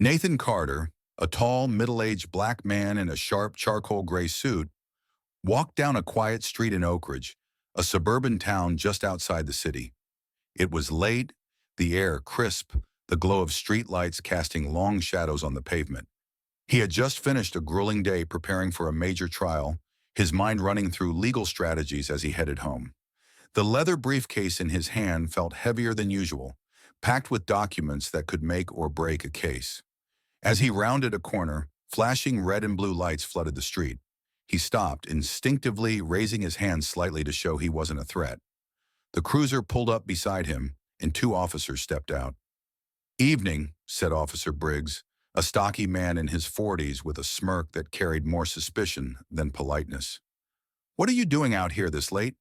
Nathan Carter, a tall, middle-aged black man in a sharp charcoal gray suit, walked down a quiet street in Oak Ridge, a suburban town just outside the city. It was late, the air crisp, the glow of street lights casting long shadows on the pavement. He had just finished a grueling day preparing for a major trial, his mind running through legal strategies as he headed home. The leather briefcase in his hand felt heavier than usual, packed with documents that could make or break a case. As he rounded a corner, flashing red and blue lights flooded the street. He stopped, instinctively raising his hand slightly to show he wasn't a threat. The cruiser pulled up beside him, and two officers stepped out. "Evening," said Officer Briggs, a stocky man in his 40s with a smirk that carried more suspicion than politeness. "What are you doing out here this late?"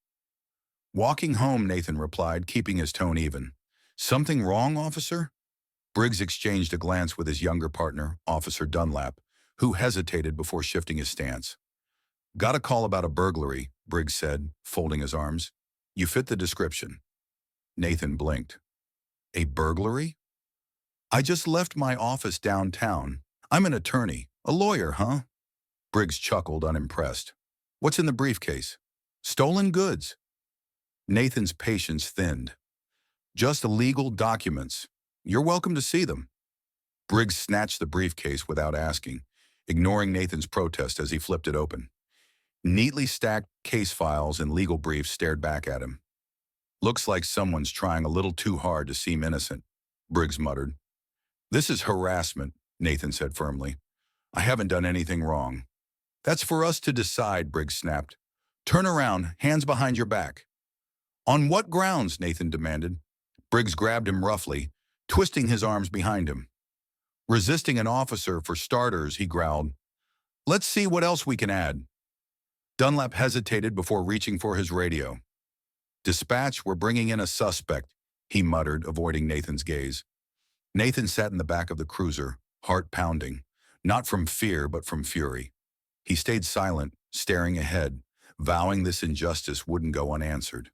"Walking home," Nathan replied, keeping his tone even. "Something wrong, officer?" Briggs exchanged a glance with his younger partner, Officer Dunlap, who hesitated before shifting his stance. "Got a call about a burglary," Briggs said, folding his arms. "You fit the description." Nathan blinked. "A burglary?" "I just left my office downtown. I'm an attorney. A lawyer, huh?" Briggs chuckled, unimpressed. "What's in the briefcase?" "Stolen goods." Nathan's patience thinned. "Just legal documents. You're welcome to see them." Briggs snatched the briefcase without asking, ignoring Nathan's protest as he flipped it open. Neatly stacked case files and legal briefs stared back at him. "Looks like someone's trying a little too hard to seem innocent," Briggs muttered. "This is harassment," Nathan said firmly. "I haven't done anything wrong." "That's for us to decide," Briggs snapped. "Turn around, hands behind your back." "On what grounds?" Nathan demanded. Briggs grabbed him roughly, twisting his arms behind him. "Resisting an officer, for starters," he growled. "Let's see what else we can add." Dunlap hesitated before reaching for his radio. "Dispatch, we're bringing in a suspect," he muttered, avoiding Nathan's gaze. Nathan sat in the back of the cruiser, heart pounding, not from fear but from fury. He stayed silent, staring ahead, vowing this injustice wouldn't go unanswered.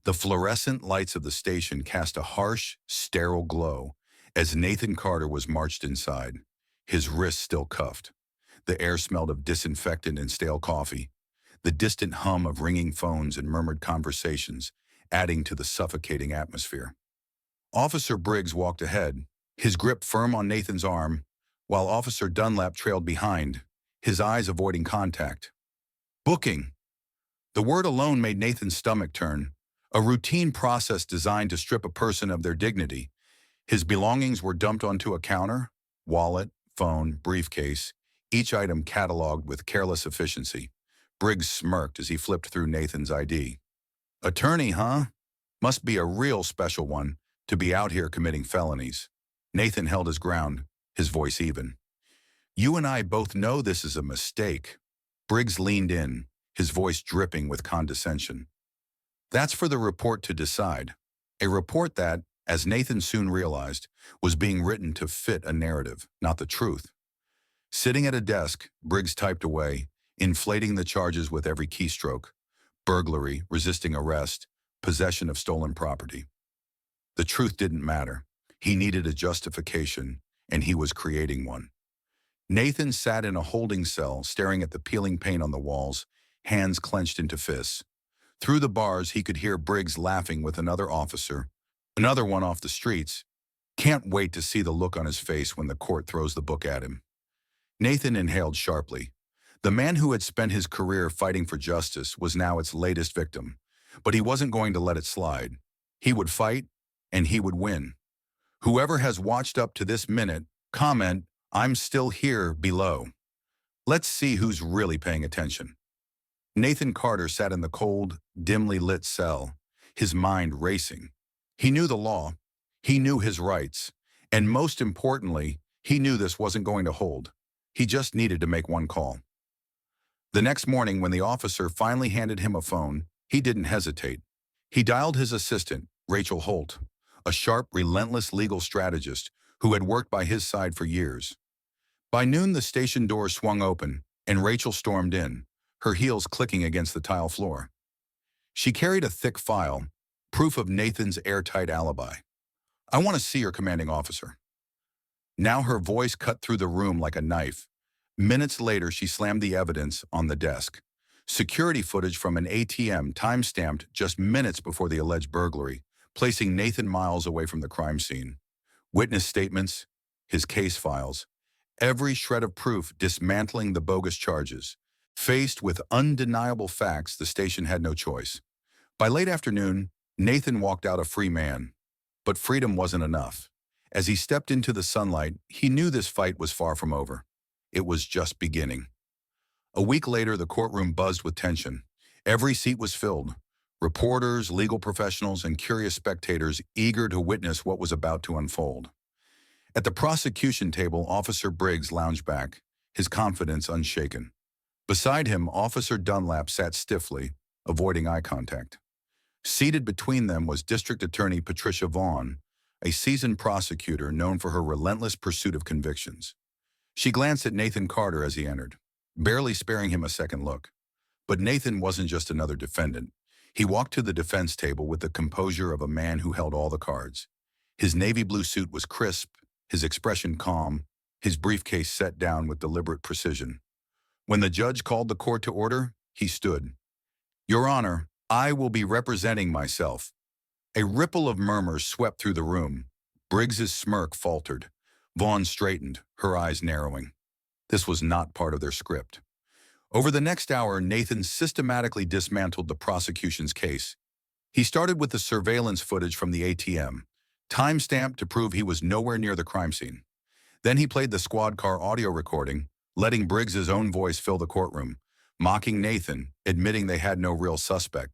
The fluorescent lights of the station cast a harsh, sterile glow as Nathan Carter was marched inside, his wrists still cuffed. The air smelled of disinfectant and stale coffee, the distant hum of ringing phones and murmured conversations, adding to the suffocating atmosphere. Officer Briggs walked ahead, his grip firm on Nathan's arm, while Officer Dunlap trailed behind, his eyes avoiding contact. Booking. The word alone made Nathan's stomach turn, a routine process designed to strip a person of their dignity. His belongings were dumped onto a counter, wallet, phone, briefcase, each item cataloged with careless efficiency. Briggs smirked as he flipped through Nathan's ID. "Attorney, huh? Must be a real special one to be out here committing felonies." Nathan held his ground, his voice even. "You and I both know this is a mistake." Briggs leaned in, his voice dripping with condescension. "That's for the report to decide." A report that, as Nathan soon realized, was being written to fit a narrative, not the truth. Sitting at a desk, Briggs typed away, inflating the charges with every keystroke: burglary, resisting arrest, possession of stolen property. The truth didn't matter. He needed a justification, and he was creating one. Nathan sat in a holding cell, staring at the peeling paint on the walls, hands clenched into fists. Through the bars, he could hear Briggs laughing with another officer, another one off the streets. Can't wait to see the look on his face when the court throws the book at him. Nathan inhaled sharply. The man who had spent his career fighting for justice was now its latest victim, but he wasn't going to let it slide. He would fight, and he would win. Whoever has watched up to this minute, comment, "I'm still here," below. Let's see who's really paying attention. Nathan Carter sat in the cold, dimly lit cell, his mind racing. He knew the law, he knew his rights, and most importantly, he knew this wasn't going to hold. He just needed to make one call. The next morning, when the officer finally handed him a phone, he didn't hesitate. He dialed his assistant, Rachel Holt, a sharp, relentless legal strategist who had worked by his side for years. By noon, the station doors swung open, and Rachel stormed in, her heels clicking against the tile floor. She carried a thick file, proof of Nathan's airtight alibi. "I want to see your commanding officer." Now her voice cut through the room like a knife. Minutes later, she slammed the evidence on the desk. Security footage from an ATM time-stamped just minutes before the alleged burglary, placing Nathan miles away from the crime scene. Witness statements, his case files, every shred of proof dismantling the bogus charges. Faced with undeniable facts, the station had no choice. By late afternoon, Nathan walked out a free man. But freedom wasn't enough. As he stepped into the sunlight, he knew this fight was far from over. It was just beginning. A week later, the courtroom buzzed with tension. Every seat was filled. Reporters, legal professionals, and curious spectators eager to witness what was about to unfold. At the prosecution table, Officer Briggs lounged back, his confidence unshaken. Beside him, Officer Dunlap sat stiffly, avoiding eye contact. Seated between them was District Attorney Patricia Vaughn, a seasoned prosecutor known for her relentless pursuit of convictions. She glanced at Nathan Carter as he entered, barely sparing him a second look. But Nathan wasn't just another defendant. He walked to the defense table with the composure of a man who held all the cards. His navy blue suit was crisp, his expression calm, his briefcase set down with deliberate precision. When the judge called the court to order, he stood. "Your Honor, I will be representing myself." A ripple of murmurs swept through the room. Briggs's smirk faltered. Vaughn straightened, her eyes narrowing. This was not part of their script. Over the next hour, Nathan systematically dismantled the prosecution's case. He started with the surveillance footage from the ATM, time-stamped to prove he was nowhere near the crime scene. Then he played the squad car audio recording, letting Briggs's own voice fill the courtroom, mocking Nathan, admitting they had no real suspect.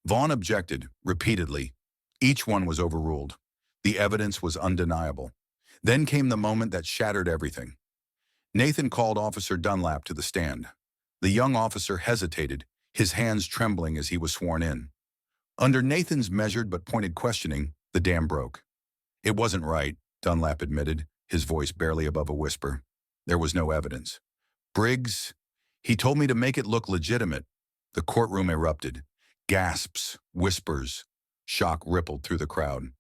Vaughn objected, repeatedly. Each one was overruled. The evidence was undeniable. Then came the moment that shattered everything. Nathan called Officer Dunlap to the stand. The young officer hesitated, his hands trembling as he was sworn in. Under Nathan's measured but pointed questioning, the dam broke. "It wasn't right," Dunlap admitted, his voice barely above a whisper. "There was no evidence." "Briggs, he told me to make it look legitimate." The courtroom erupted. Gasps, whispers, shock rippled through the crowd.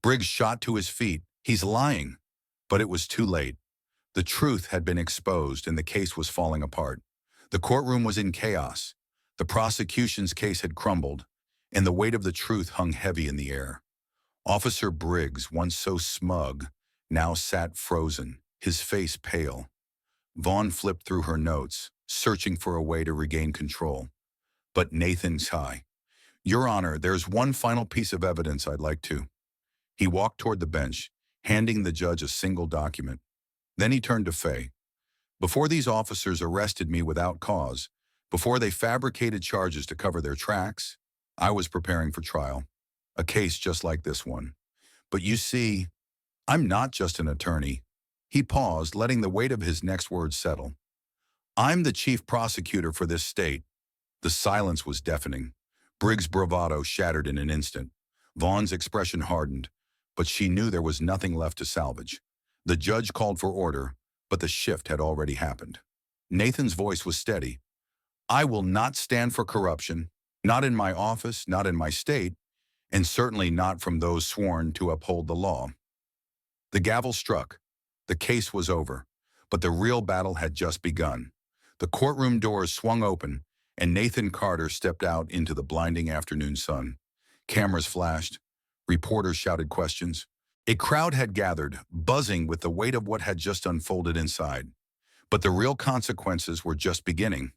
Briggs shot to his feet. "He's lying." But it was too late. The truth had been exposed and the case was falling apart. The courtroom was in chaos. The prosecution's case had crumbled, and the weight of the truth hung heavy in the air. Officer Briggs, once so smug, now sat frozen, his face pale. Vaughn flipped through her notes, searching for a way to regain control. But Nathan's high. "Your Honor, there's one final piece of evidence I'd like to." He walked toward the bench, handing the judge a single document. Then he turned to Faye. "Before these officers arrested me without cause, before they fabricated charges to cover their tracks, I was preparing for trial. A case just like this one. But you see, I'm not just an attorney." He paused, letting the weight of his next words settle. "I'm the chief prosecutor for this state." The silence was deafening. Briggs' bravado shattered in an instant. Vaughn's expression hardened, but she knew there was nothing left to salvage. The judge called for order, but the shift had already happened. Nathan's voice was steady. "I will not stand for corruption, not in my office, not in my state, and certainly not from those sworn to uphold the law." The gavel struck. The case was over, but the real battle had just begun. The courtroom doors swung open, and Nathan Carter stepped out into the blinding afternoon sun. Cameras flashed. Reporters shouted questions. A crowd had gathered, buzzing with the weight of what had just unfolded inside. But the real consequences were just beginning.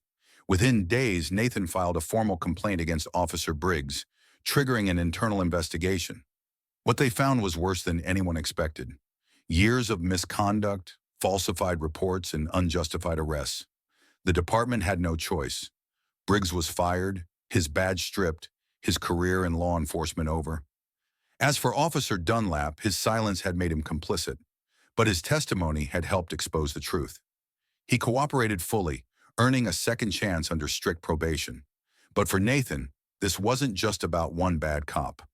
Within days, Nathan filed a formal complaint against Officer Briggs, triggering an internal investigation. What they found was worse than anyone expected. Years of misconduct, falsified reports, and unjustified arrests. The department had no choice. Briggs was fired, his badge stripped, his career in law enforcement over. As for Officer Dunlap, his silence had made him complicit, but his testimony had helped expose the truth. He cooperated fully, earning a second chance under strict probation. But for Nathan, this wasn't just about one bad cop.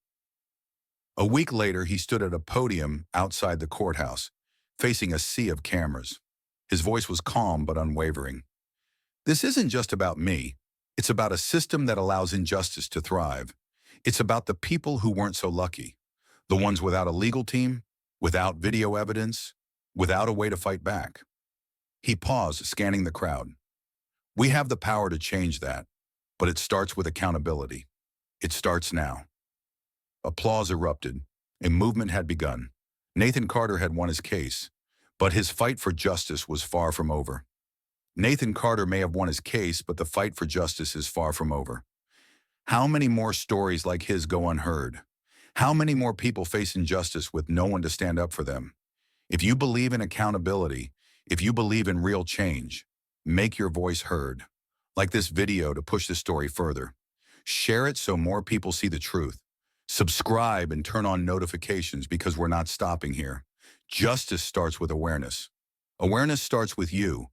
A week later, he stood at a podium outside the courthouse, facing a sea of cameras. His voice was calm but unwavering. "This isn't just about me. It's about a system that allows injustice to thrive. It's about the people who weren't so lucky. The ones without a legal team, without video evidence, without a way to fight back. He paused, scanning the crowd. We have the power to change that, but it starts with accountability. It starts now. Applause erupted. A movement had begun. Nathan Carter had won his case, but his fight for justice was far from over. Nathan Carter may have won his case, but the fight for justice is far from over. How many more stories like his go unheard? How many more people face injustice with no one to stand up for them? If you believe in accountability, if you believe in real change, make your voice heard. Like this video to push this story further. Share it so more people see the truth. Subscribe and turn on notifications because we're not stopping here. Justice starts with awareness. Awareness starts with you.